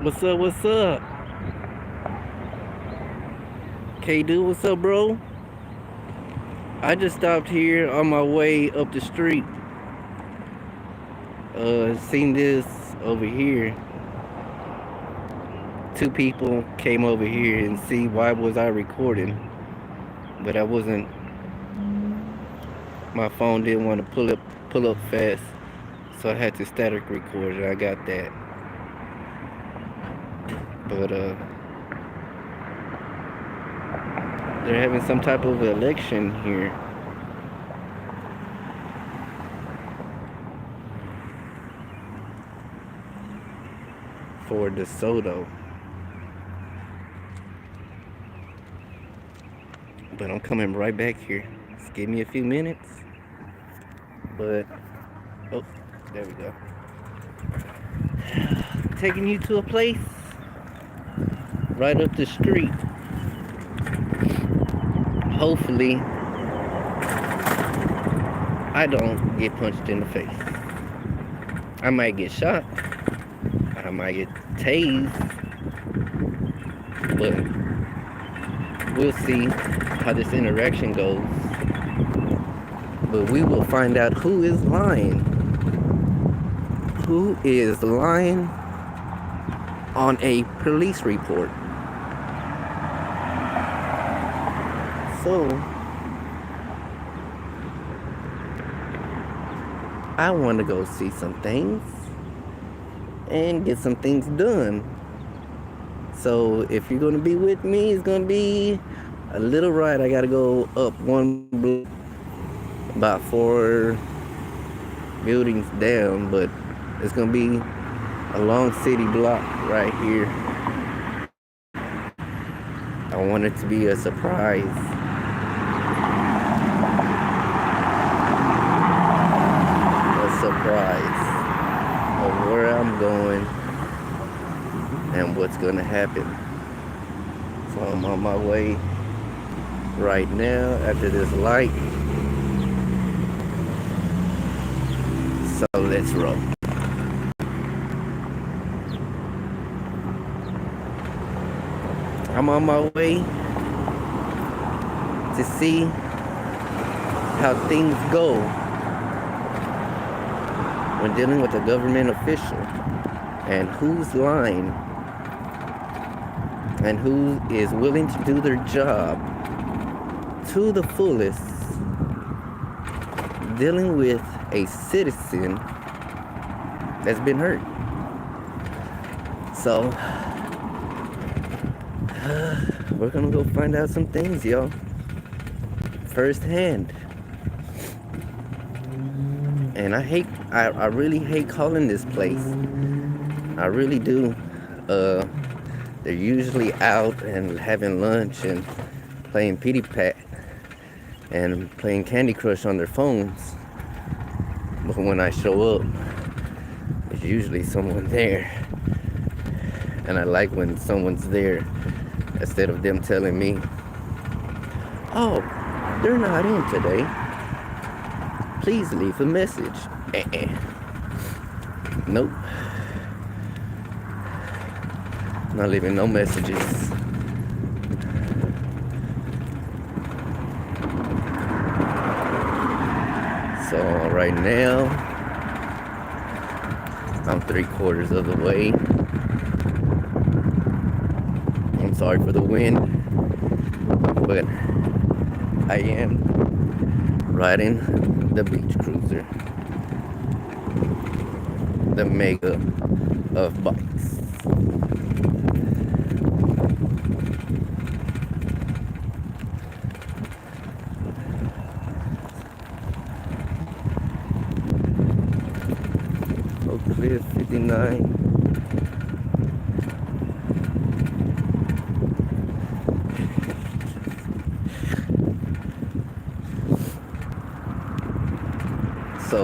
What's up? What's up? K Dude, what's up, bro? I just stopped here on my way up the street. Seen this over here. Two people came over here and see why was I recording, but I wasn't. My phone didn't want to pull up fast, so I had to static record it. I got that, but they're having some type of election here for DeSoto. But I'm coming right back here. Just give me a few minutes. But, oh, there we go. Taking you to a place right up the street. Hopefully, I don't get punched in the face. I might get shot. I might get tased. But we'll see how this interaction goes. But we will find out who is lying. Who is lying on a police report. So, I want to go see some things and get some things done. So, if you're going to be with me, it's going to be a little ride. I got to go up one block, about 4 buildings down, but it's going to be a long city block right here. I want it to be a surprise. A surprise of where I'm going and what's going to happen. So I'm on my way right now after this light. So let's roll. I'm on my way to see how things go when dealing with a government official and who's lying and who is willing to do their job to the fullest, dealing with a citizen that's been hurt. So we're gonna go find out some things, y'all, firsthand. And I really hate calling this place. I really do. They're usually out and having lunch and playing Pity Pat and playing Candy Crush on their phones. But when I show up, there's usually someone there. And I like when someone's there instead of them telling me, oh, they're not in today. Please leave a message. Nope. Not leaving no messages. So right now, I'm 3/4 of the way. I'm sorry for the wind, but I am riding the beach cruiser, the mega of bikes. Oak Cliff 59. So,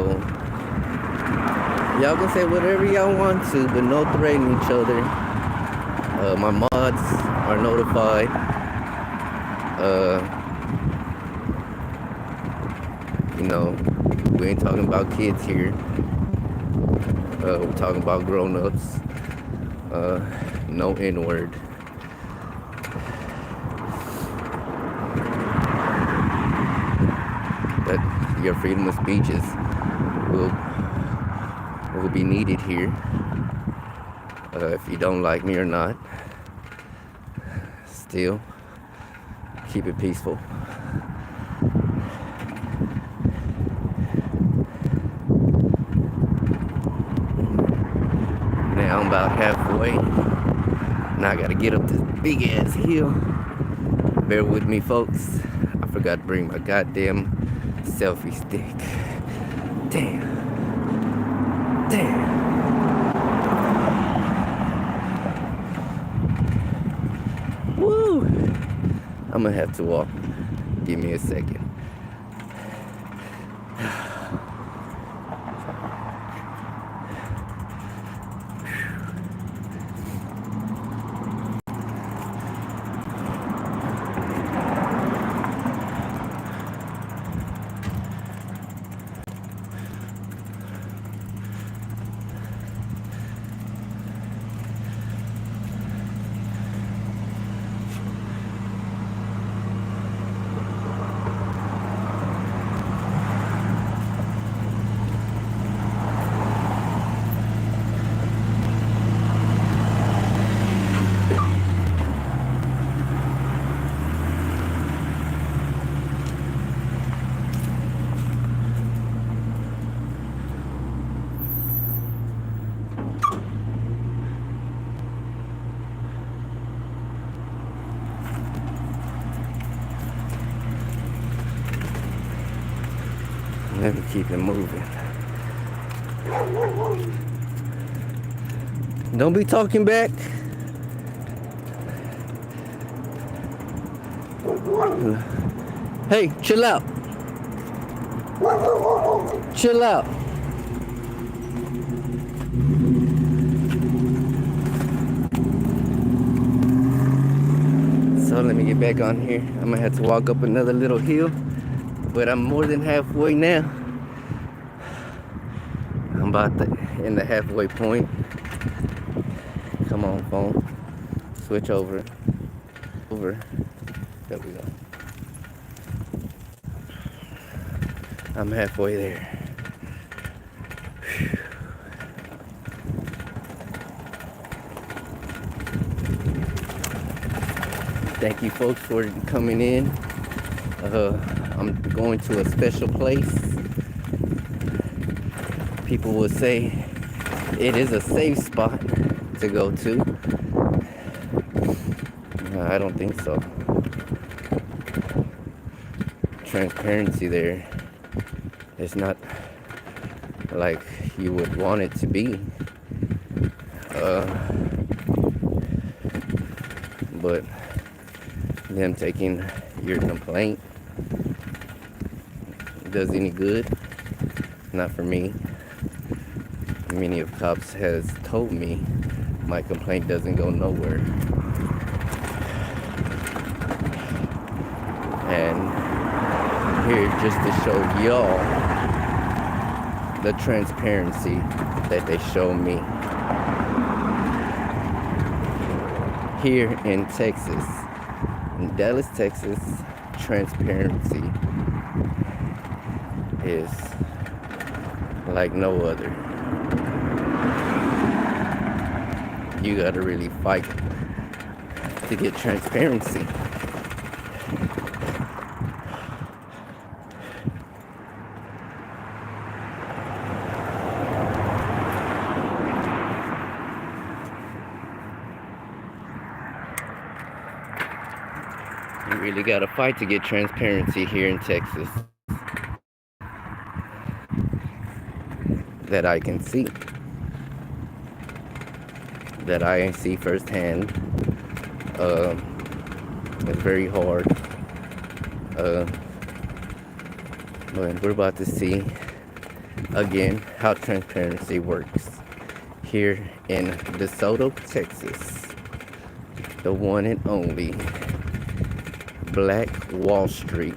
y'all can say whatever y'all want to, but no threatening each other. My mods are notified. We ain't talking about kids here. We're talking about grown-ups. No N-word. But your freedom of speeches will be needed here. If you don't like me or not, still keep it peaceful. Now I'm about halfway. Now I gotta get up this big ass hill. Bear with me, folks. I forgot to bring my goddamn selfie stick. Damn. Woo! I'm gonna have to walk. Give me a second. Let me keep it moving. Don't be talking back. Hey, chill out. Chill out. So let me get back on here. I'm gonna have to walk up another little hill, but I'm more than halfway now. I'm about in the halfway point. Come on, phone. Switch over. There we go. I'm halfway there. Thank you folks for coming in. I'm going to a special place. People will say it is a safe spot to go to. I don't think so. Transparency there is not like you would want it to be. But them taking your complaint does any good? Not for me. Many of cops has told me my complaint doesn't go nowhere. And here just to show y'all the transparency that they show me. Here in Texas, in Dallas, Texas, transparency is like no other. You gotta really fight to get transparency. You really gotta fight to get transparency here in Texas. That I can see. That I see firsthand. It's very hard. But we're about to see again how transparency works here in DeSoto, Texas. The one and only Black Wall Street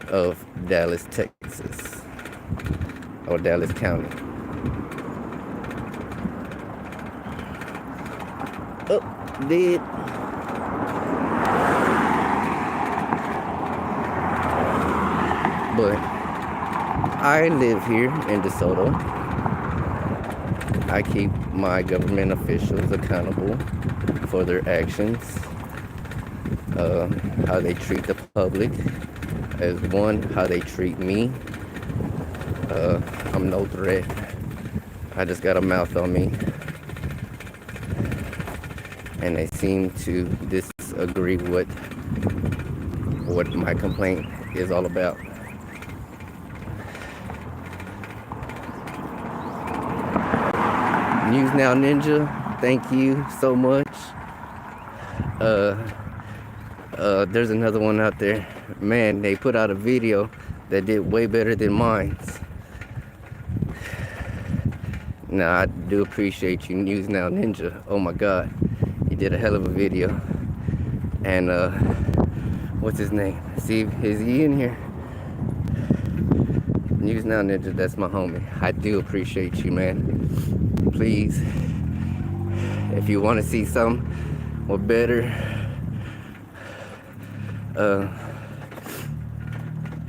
of Dallas, Texas, or Dallas County. Oh, dead. But I live here in DeSoto. I keep my government officials accountable for their actions, how they treat the public, as one, how they treat me. I'm no threat. I just got a mouth on me. And they seem to disagree with what my complaint is all about. News Now Ninja, thank you so much. There's another one out there. Man, they put out a video that did way better than mine. Now, I do appreciate you, News Now Ninja. Oh my God, you did a hell of a video. And what's his name? See, is he in here? News Now Ninja, that's my homie. I do appreciate you, man. Please, if you want to see some or better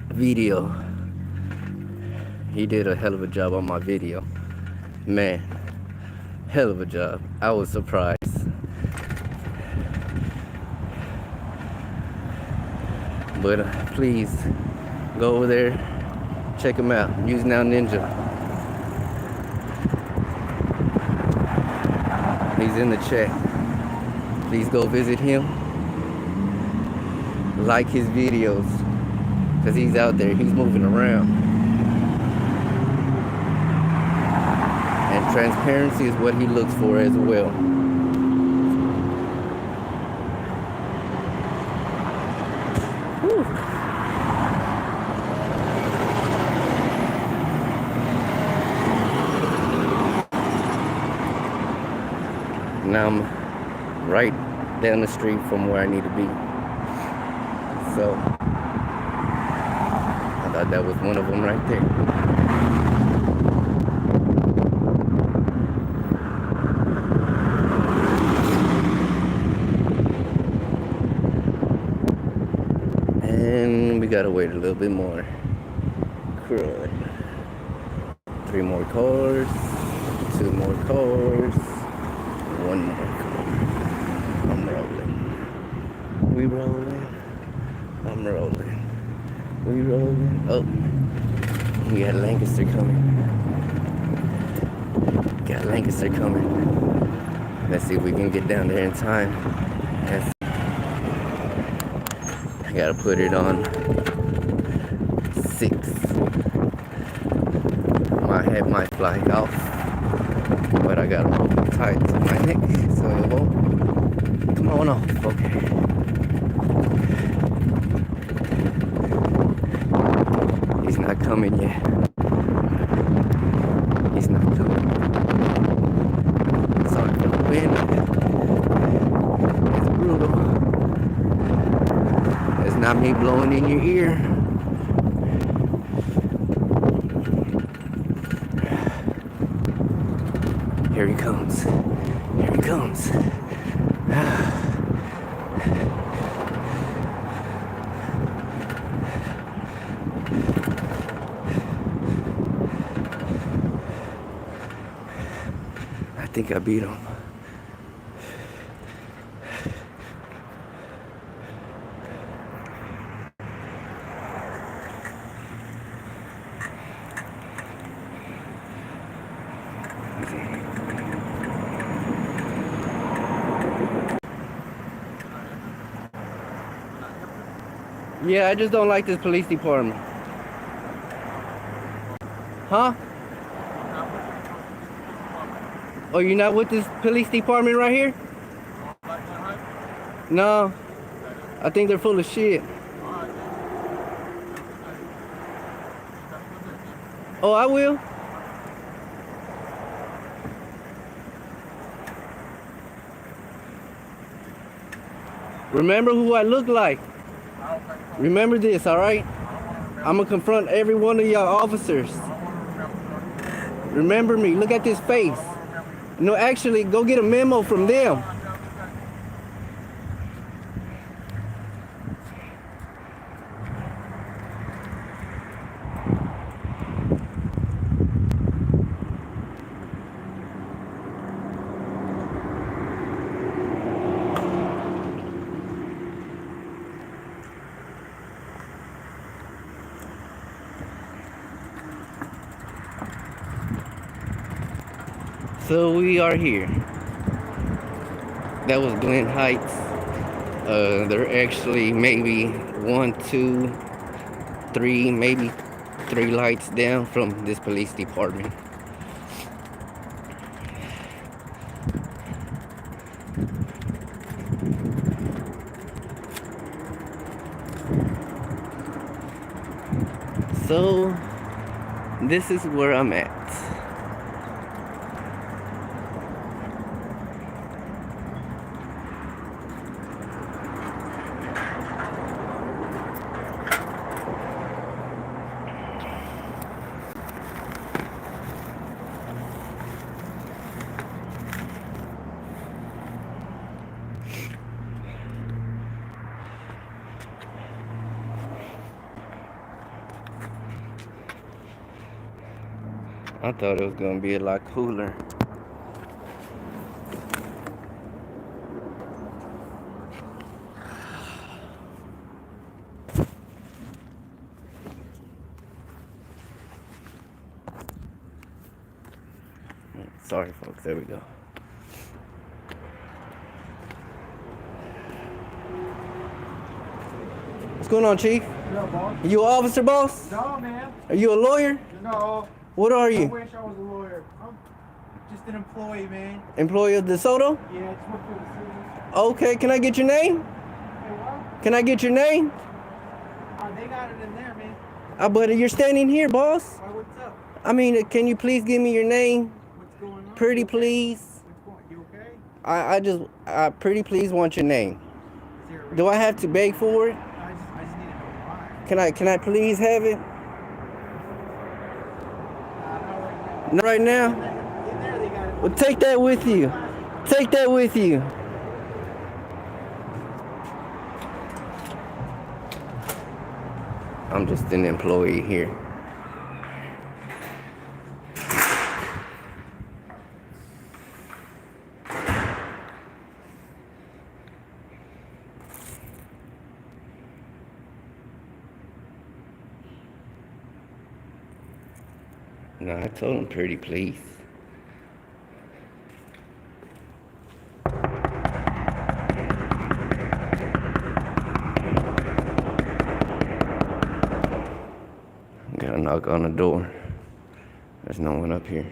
video, he did a hell of a job on my video. Man, hell of a job. I was surprised. But please go over there, check him out. News Now Ninja. He's in the chat. Please go visit him. Like his videos, because he's out there, he's moving around. And transparency is what he looks for as well. Whew. Now I'm right down the street from where I need to be. So I thought that was one of them right there. And we gotta wait a little bit more. Crud. 3 more cars, 2 more cars, 1 more car. I'm rolling. We rolling. I'm rolling. We rolling. Oh, we got Lancaster coming. Got Lancaster coming. Let's see if we can get down there in time. I gotta put it on 6. My head might fly off, but I got a rope tied to my neck, so it won't come on off. Okay. He's not coming yet. He's not coming. Sorry for the wind. It's brutal. It's not me blowing in your ear. Here he comes. Here he comes. I think I beat him. Yeah, I just don't like this police department. Huh? Oh, you're not with this police department right here? No. I think they're full of shit. Oh, I will. Remember who I look like. Remember this, all right? I'm gonna confront every one of y'all officers. Remember me. Look at this face. No, actually, go get a memo from them. So we are here. That was Glen Heights. There are actually maybe one, two, three, maybe three lights down from this police department. So this is where I'm at. I thought it was gonna be a lot cooler. Sorry folks, there we go. What's going on, Chief? What up, boss? You an officer, boss? No, man. Are you a lawyer? No. What are I you? wish I was a lawyer. I'm just an employee, man. Employee of DeSoto? Yeah, I just work for the city. Okay, can I get your name? Hey, what? Can I get your name? They got it in there, man. But you're standing here, boss. Why, what's up? I mean, can you please give me your name? What's going on? Pretty You okay? please. What's going? You okay? I pretty please want your name. Is there a reason? Do I have to beg for it? I just need to know why. Can I please have it? Not right now. Not right now? In there, they got it. Well, take that with you. Take that with you. I'm just an employee here. No, I told him pretty please. Gotta knock on the door. There's no one up here.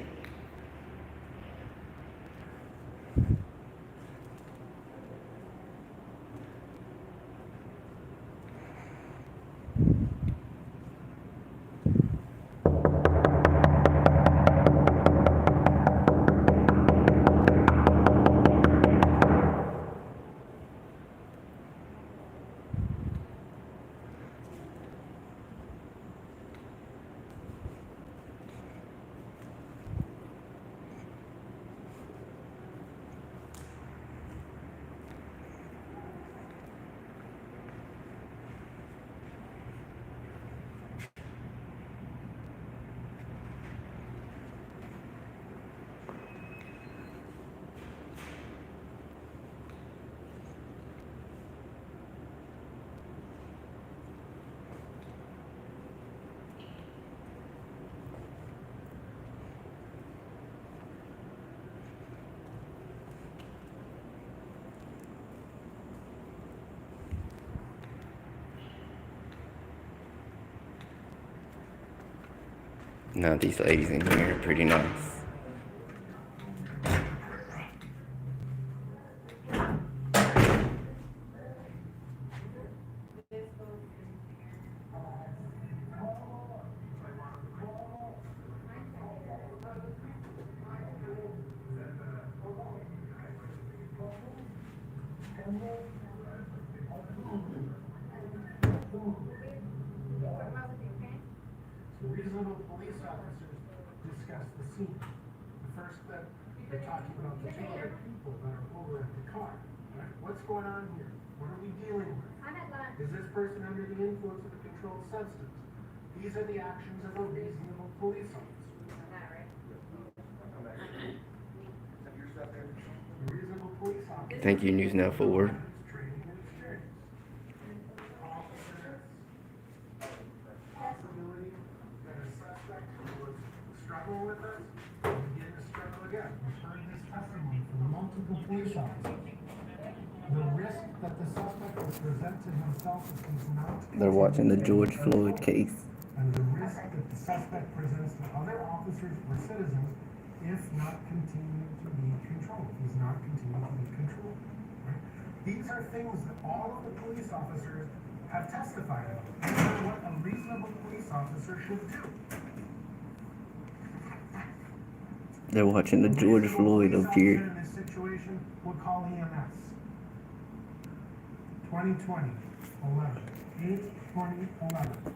Now these ladies in here are pretty nice. Reasonable police officers discuss the scene. First, they're talking about the two other people that are over at the car. Right? What's going on here? What are we dealing with? Is this person under the influence of a controlled substance? These are the actions of a reasonable police officer. A reasonable police officer. Thank you, News Now Forward. Training and experience. Officer, possibility that a suspect was struggling with us, begin to struggle again. testimony from multiple police officers. The risk that the suspect will present to himself if he's not. They're watching the George Floyd case. And the risk that the suspect presents to other officers or citizens if not continued to be controlled. He's not continued to be controlled. Right? These are things that all of the police officers have testified about. These are what a reasonable police officer should do. They're watching the George Floyd up here. In this situation, we'll call EMS. 2020, 11, 8/20/11.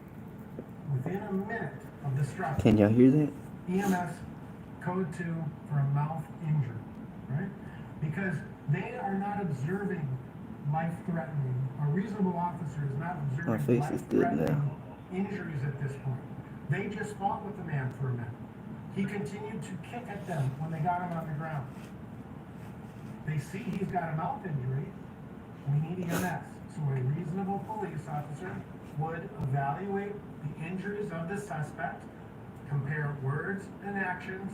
Within a minute of the struggle. Can y'all hear that? EMS code 2 for a mouth injury, right? Because they are not observing life-threatening. A reasonable officer is not My observing face is good life-threatening now. injuries at this point. They just fought with the man for a minute. He continued to kick at them when they got him on the ground. They see he's got a mouth injury. We need EMS. So a reasonable police officer would evaluate the injuries of the suspect, compare words and actions,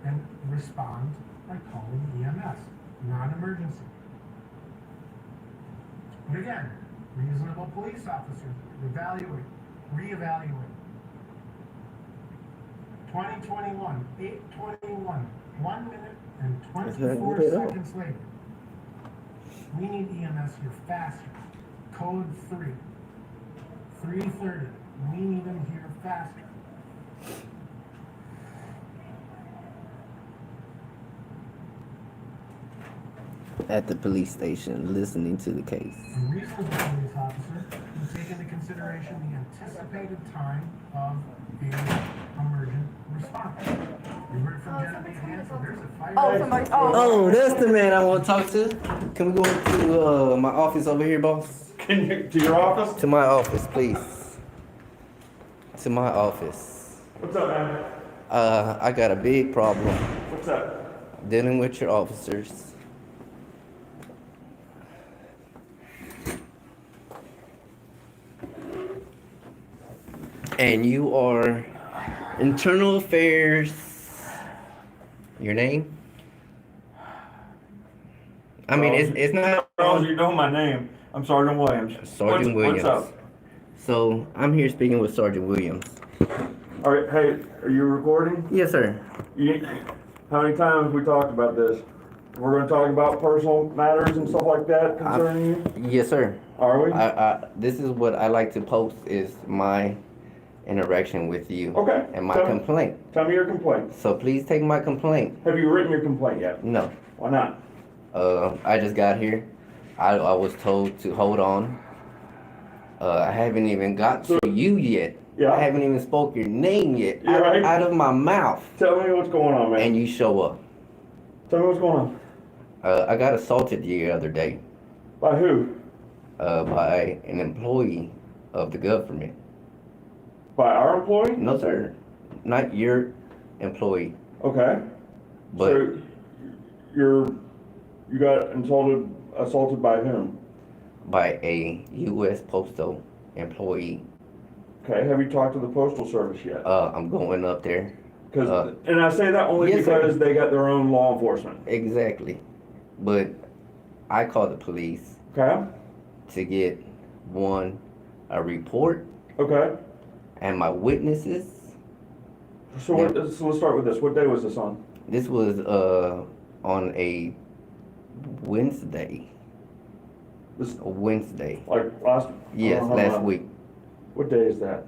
and respond by calling EMS, non-emergency. But again, reasonable police officer, evaluate, reevaluate. 2021, 8/21, 1 minute and 24 seconds later. We need EMS here faster. Code 3, 3:30. We need them here faster. At the police station, listening to the case. A reasonable police officer will take into consideration the anticipated time of the emergent response. You heard from Genevieve Hanson, there's a fire. Oh, somebody. Oh, that's the man I want to talk to. Can we go to my office over here, boss? Can you, to your office? To my office, please. To my office. What's up, man? I got a big problem What's up? dealing with your officers. And you are internal affairs. Your name? I mean, it's not. Oh, you know my name. I'm Sergeant Williams. Sergeant Williams. What's up? So I'm here speaking with Sergeant Williams. All right, hey, are you recording? Yes, sir. How many times have we talked about this? We're going to talk about personal matters and stuff like that concerning you? Yes, sir. Are we? This is what I like to post is my interaction with you. Okay. And my complaint. Tell me your complaint. So please take my complaint. Have you written your complaint yet? No. Why not? I just got here. I was told to hold on. I haven't even got to you yet. Yeah. I haven't even spoke your name yet. You're right. Out of my mouth. Tell me what's going on, man. And you show up. Tell me what's going on. I got assaulted the other day. By who? By an employee of the government. By our employee? No, sir. Not your employee. Okay. But So you got assaulted by whom? by a U.S. Postal employee. Okay, have you talked to the Postal Service yet? I'm going up there. And I say that only yes, sir. because they got their own law enforcement. Exactly. But I called the police Okay? to get, one, a report Okay. and my witnesses. So let's start with this. What day was this on? This was on a Wednesday. This A Wednesday. like last? Yes, how last long? week. What day is that?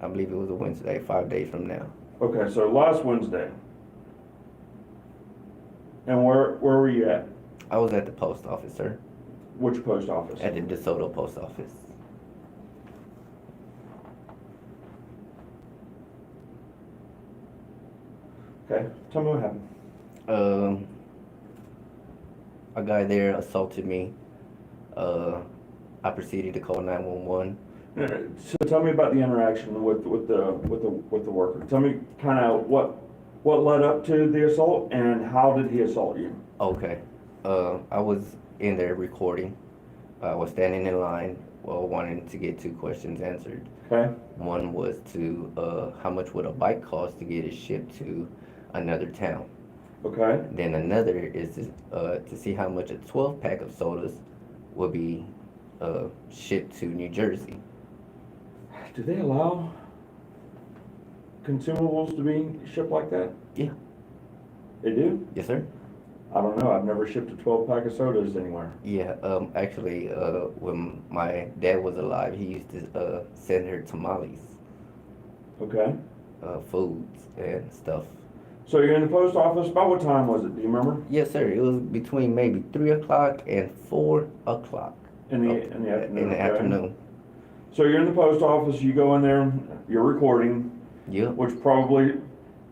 I believe it was a Wednesday, 5 days from now. Okay, so last Wednesday. And where were you at? I was at the post office, sir. Which post office? At the DeSoto post office. Okay, tell me what happened. A guy there assaulted me. I proceeded to call 911. So tell me about the interaction with the worker. Tell me kind of what led up to the assault and how did he assault you? Okay. I was in there recording. I was standing in line, wanting to get 2 questions answered. Okay. One was to how much would a bike cost to get it shipped to another town? Okay. Then another is to see how much a 12 pack of sodas will be shipped to New Jersey. Do they allow consumables to be shipped like that? Yeah. They do? Yes, sir. I don't know. I've never shipped a 12 pack of sodas anywhere. Yeah. Actually, when my dad was alive, he used to send her tamales, Okay. foods and stuff. So you're in the post office. About what time was it? Do you remember? Yes, sir. It was between maybe 3 o'clock and 4 o'clock In the afternoon. in the okay. afternoon. So you're in the post office. You go in there. You're recording, Yep. which probably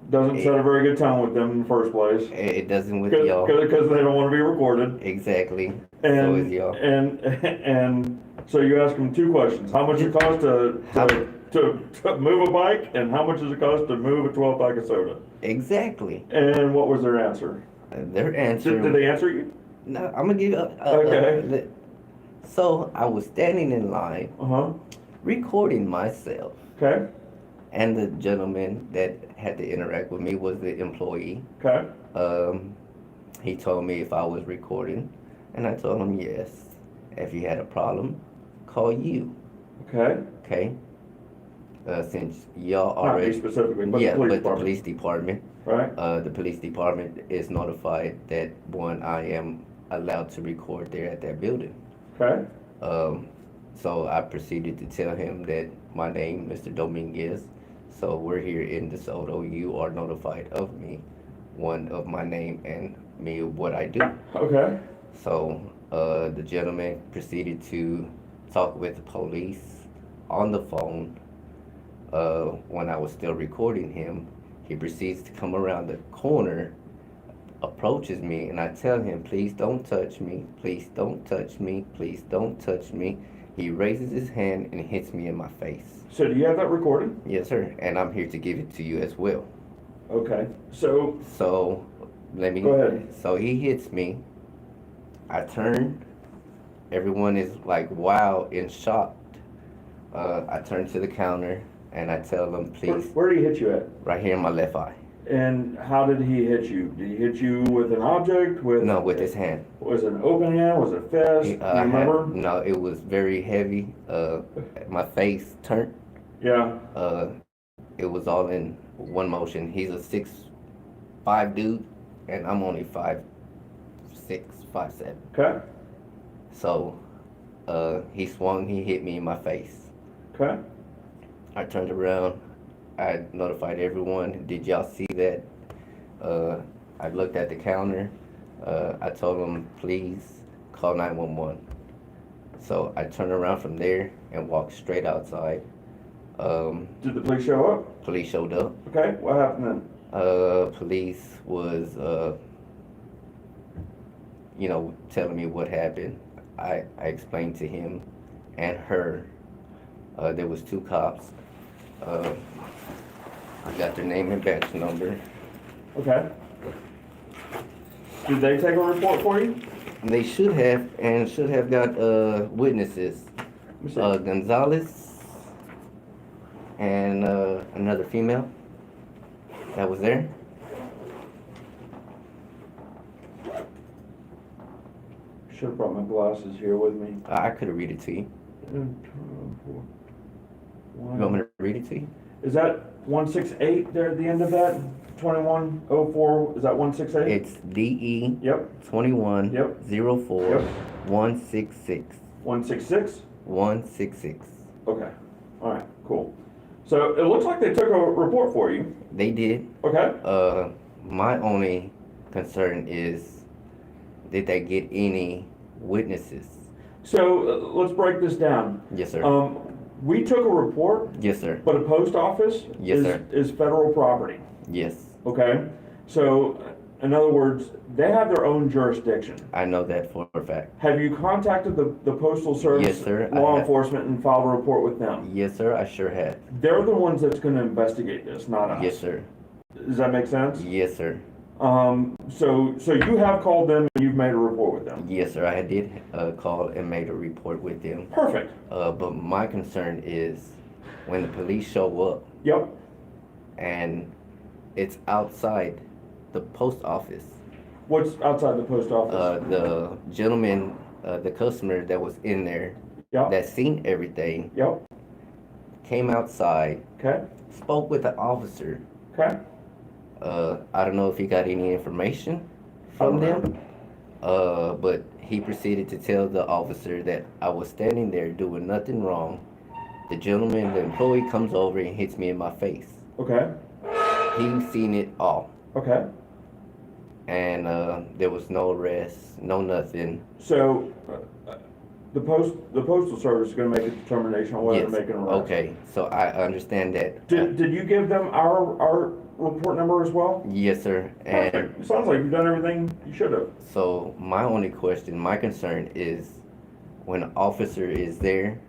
doesn't set a very good tone with them in the first place. It doesn't with y'all. Because they don't want to be recorded. Exactly. And, So is y'all. and so you ask them two questions. How much it costs to move a bike, and how much does it cost to move a 12 pack of soda? Exactly. And what was their answer? Their answer. Did they answer you? No, I'm gonna give you Okay. So I was standing in line Uh-huh. recording myself, Okay. and the gentleman that had to interact with me was the employee. Okay. He told me if I was recording, and I told him yes. If you had a problem, call you. Okay. Okay. Since y'all Not me already, specifically, but yeah, the police but the department. police department, Right? the police department is notified that one, I am allowed to record there at that building. Okay. So I proceeded to tell him that my name, Mr. Dominguez. So we're here in DeSoto. You are notified of me, one of my name and me of what I do. Okay. So the gentleman proceeded to talk with the police on the phone. When I was still recording him, he proceeds to come around the corner, approaches me, and I tell him, please don't touch me, please don't touch me, please don't touch me. He raises his hand and hits me in my face. So do you have that recorded? Yes, sir, and I'm here to give it to you as well. Okay. So, So, let me. Go ahead. So he hits me. I turn. Everyone is like wow and shocked. I turn to the counter and I tell them, please, where did he hit you at? right here in my left eye. And how did he hit you? Did he hit you with an object? No, with his hand. Was it an open hand? Was it a fist? Do you remember? No, it was very heavy. My face turned. Yeah. It was all in one motion. He's a 6'5" dude, and I'm only 5'6", 5'7". Okay. So, he swung. He hit me in my face. Okay. I turned around. I notified everyone. Did y'all see that? I looked at the counter. I told them, please call 911. So I turned around from there and walked straight outside. Did the police show up? Police showed up. Okay. What happened then? Police was, telling me what happened. I explained to him and her. There was 2 cops. I got their name and badge number. Okay. Did they take a report for you? They should have got witnesses. Let me see. Gonzalez and another female that was there. Should have brought my glasses here with me. I could have read it to you. You want me to read it to you? Is that 168 there at the end of that? 2104, is that 168? It's DE Yep, 21 Yep. 04 Yep. 166 166? 166. Okay, all right, cool. So it looks like they took a report for you. They did. Okay, My only concern is, did they get any witnesses? so let's break this down. Yes, sir. We took a report, Yes, sir. but a post office Yes, sir. is federal property, Yes, okay? So, in other words, they have their own jurisdiction. I know that for a fact. Have you contacted the Postal Service, Yes, sir, I law have. enforcement, and filed a report with them? Yes, sir. I sure have. They're the ones that's gonna investigate this, not us. Yes, sir. Does that make sense? Yes, sir. So you have called them and you've made a report with them? Yes, sir. I did call and made a report with them. Perfect. But my concern is when the police show up Yep, and it's outside the post office. What's outside the post office? The gentleman, the customer that was in there, Yep, that seen everything, yep, came outside, okay, spoke with the officer. okay. I don't know if he got any information from them, but he proceeded to tell the officer that I was standing there doing nothing wrong. The gentleman, the employee, comes over and hits me in my face. Okay, He seen it all, okay. and there was no arrest, no nothing. So, the postal service is gonna make a determination on whether to Yes. make an arrest. Okay, so I understand that. Did you give them our report number as well? Yes, sir. And Perfect. Sounds like you've done everything you should have. so my only question, my concern is when an officer is there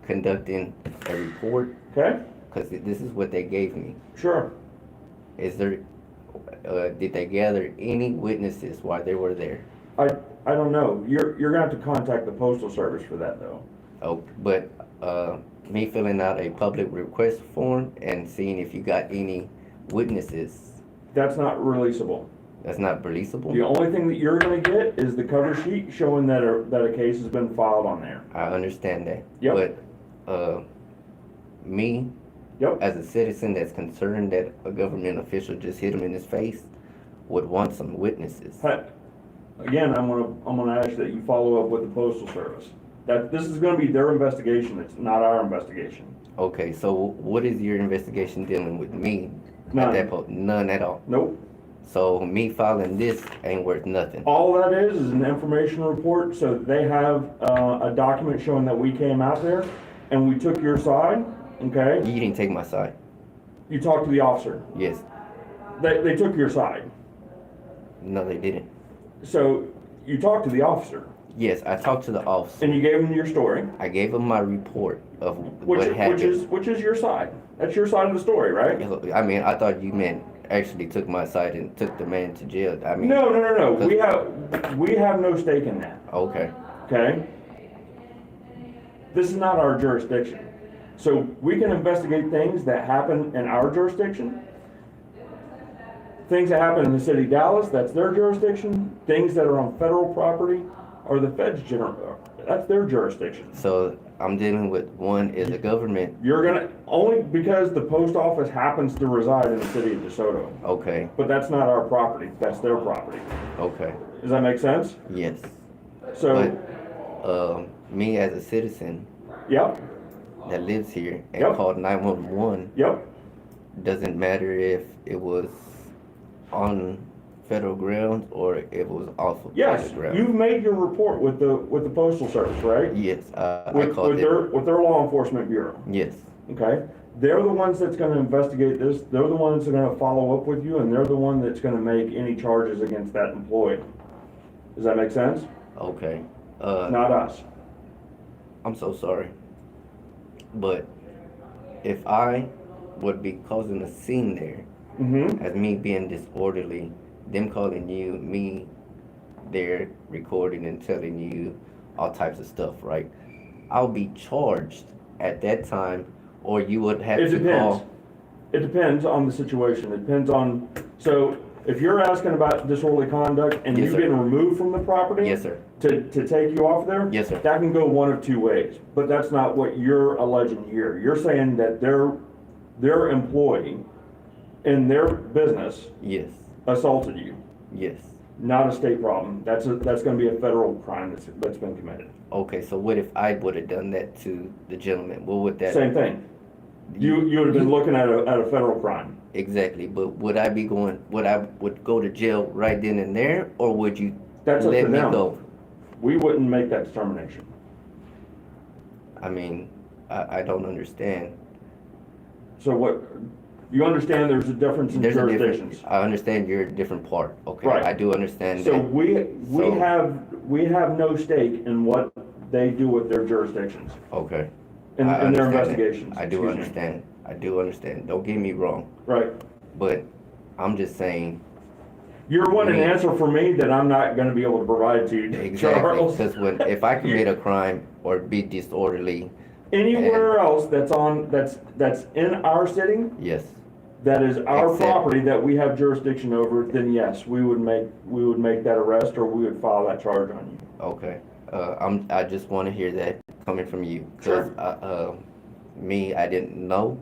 conducting a report, Okay, because this is what they gave me. sure. Is there, did they gather any witnesses while they were there? I don't know. You're gonna have to contact the postal service for that though. Oh, but me filling out a public request form and seeing if you got any witnesses, That's not releasable. that's not releasable? The only thing that you're gonna get is the cover sheet showing that a case has been filed on there. I understand that. Yep. But me, Yep. as a citizen that's concerned that a government official just hit him in his face, would want some witnesses. Pat, again, I'm gonna ask that you follow up with the postal service. That this is gonna be their investigation. It's not our investigation. Okay, so what is your investigation dealing with me None. at that point? None at all. Nope. So me filing this ain't worth nothing. All that is an information report, so they have a document showing that we came out there and we took your side, okay? You didn't take my side. You talked to the officer. Yes. They took your side. No, they didn't. So you talked to the officer Yes, I talked to the officer. and you gave him your story, I gave him my report of which what happened. which is your side. That's your side of the story, right? I mean, I thought you meant actually took my side and took the man to jail. I mean, No. We have no stake in that. okay. Okay? This is not our jurisdiction. So we can investigate things that happen in our jurisdiction. Things that happen in the city of Dallas, that's their jurisdiction. Things that are on federal property are the feds that's their jurisdiction. So I'm dealing with one is the government. You're gonna, only because the post office happens to reside in the city of DeSoto. Okay, But that's not our property, that's their property. okay, Does that make sense? yes. So, But me as a citizen yep, that lives here and Yep. called 911, yep. doesn't matter if it was on federal grounds or if it was off of Yes, private grounds. you've made your report with the postal service, right? Yes, I With called them. with their law enforcement bureau, Yes, okay? They're the ones that's gonna investigate this, they're the ones that are gonna follow up with you, and they're the one that's gonna make any charges against that employee. Does that make sense? okay. Not us. I'm so sorry. But if I would be causing a scene there, Mm-hmm, as me being disorderly, them calling you, me there recording and telling you all types of stuff, right? I'll be charged at that time, or you would have it to depends. call. It depends on the situation, it depends on, so if you're asking about disorderly conduct and Yes, you sir. getting removed from the property. Yes, sir. To take you off there? Yes, sir. That can go one of two ways, but that's not what you're alleging here. You're saying that their employee in their business Yes, assaulted you. yes. Not a state problem. That's gonna be a federal crime that's been committed. Okay, so what if I would have done that to the gentleman? What would that? Same thing. You would have been looking at a federal crime. Exactly, but would I would go to jail right then and there, or would you That's up let to me them. go? We wouldn't make that determination. I mean, I don't understand. So what, you understand there's a difference in There's a jurisdictions? different. I understand you're a different part. Okay, Right. I do understand So that. we have no stake in what they do with their jurisdictions, Okay. in I their understand that. investigations. I do Excuse me. understand. I do understand. Don't get me wrong, Right. but I'm just saying You're wanting an Me. answer for me that I'm not gonna be able to provide to you, exactly Charles. because if I commit a crime or be disorderly, Anywhere else that's in our city, yes, that is our Except- property that we have jurisdiction over, then yes, we would make that arrest, or we would file that charge on you. Okay. I just want to hear that coming from you. Sure. Because I didn't know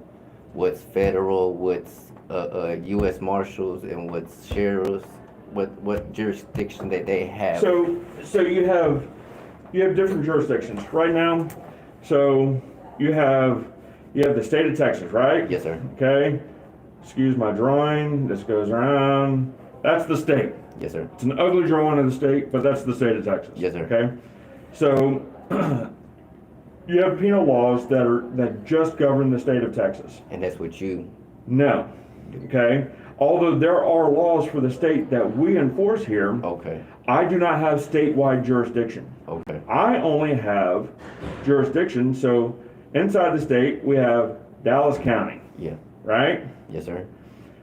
what's federal, what's U.S. Marshals, and what's sheriffs, what jurisdiction that they have. So you have different jurisdictions right now. So you have the state of Texas, right? Yes, sir. Okay. Excuse my drawing. This goes around. That's the state. Yes, sir. It's an ugly drawing of the state, but that's the state of Texas. Yes, sir. Okay. So you have penal laws that just govern the state of Texas. And that's what you. No. Okay. Although there are laws for the state that we enforce here, Okay. I do not have statewide jurisdiction. Okay. I only have jurisdiction. So inside the state, we have Dallas County, Yeah. right? Yes, sir.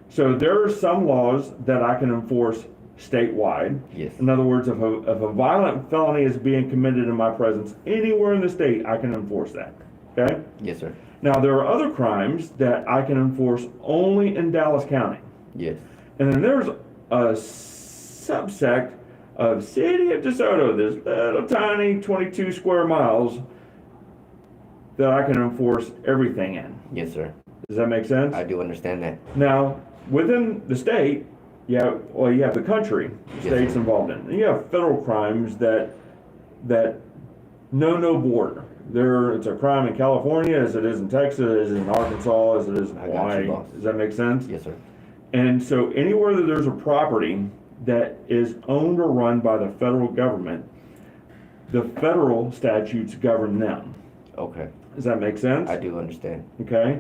So there are some laws that I can enforce statewide. Yes. In other words, if a violent felony is being committed in my presence anywhere in the state, I can enforce that. Okay? Yes, sir. Now, there are other crimes that I can enforce only in Dallas County. Yes. And then there's a subsect of City of DeSoto, this little tiny 22 square miles, that I can enforce everything in. Yes, sir. Does that make sense? I do understand that. Now, within the state, you have the country, the Yes, state's sir. involved in. And you have federal crimes that know no border. It's a crime in California as it is in Texas, as it is in Arkansas, as it is in I got you, Hawaii. boss. Does that make sense? Yes, sir. And so anywhere that there's a property that is owned or run by the federal government, the federal statutes govern them. Okay. Does that make sense? I do understand. Okay.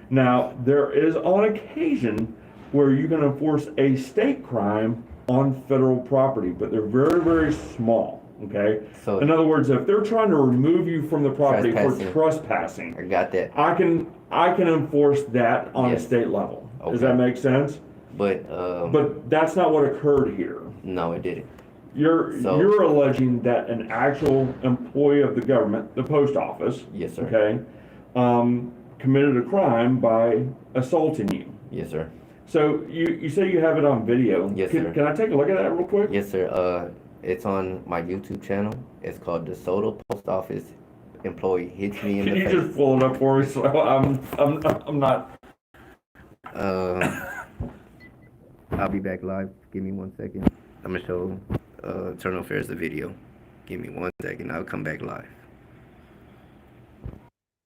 Now, there is on occasion where you can enforce a state crime on federal property, but they're very, very small. Okay. So In other words, if they're trying to remove you from the property for Trespassing. trespassing, I got that. I can enforce that on Yes. a state level. Does Okay. that make sense? But But that's not what occurred here. no, it didn't. You're So- you're alleging that an actual employee of the government, the post office, Yes, sir. okay, committed a crime by assaulting you. Yes, sir. So you say you have it on video. Yes, can, sir. Can I take a look at that real quick? Yes, sir. It's on my YouTube channel. It's called DeSoto Post Office Employee Hits Me in Can the you Face. just pull it up for me so I'm not. I'll be back live. Give me 1 second. I'm gonna show Eternal Affairs the video. Give me 1 second. I'll come back live.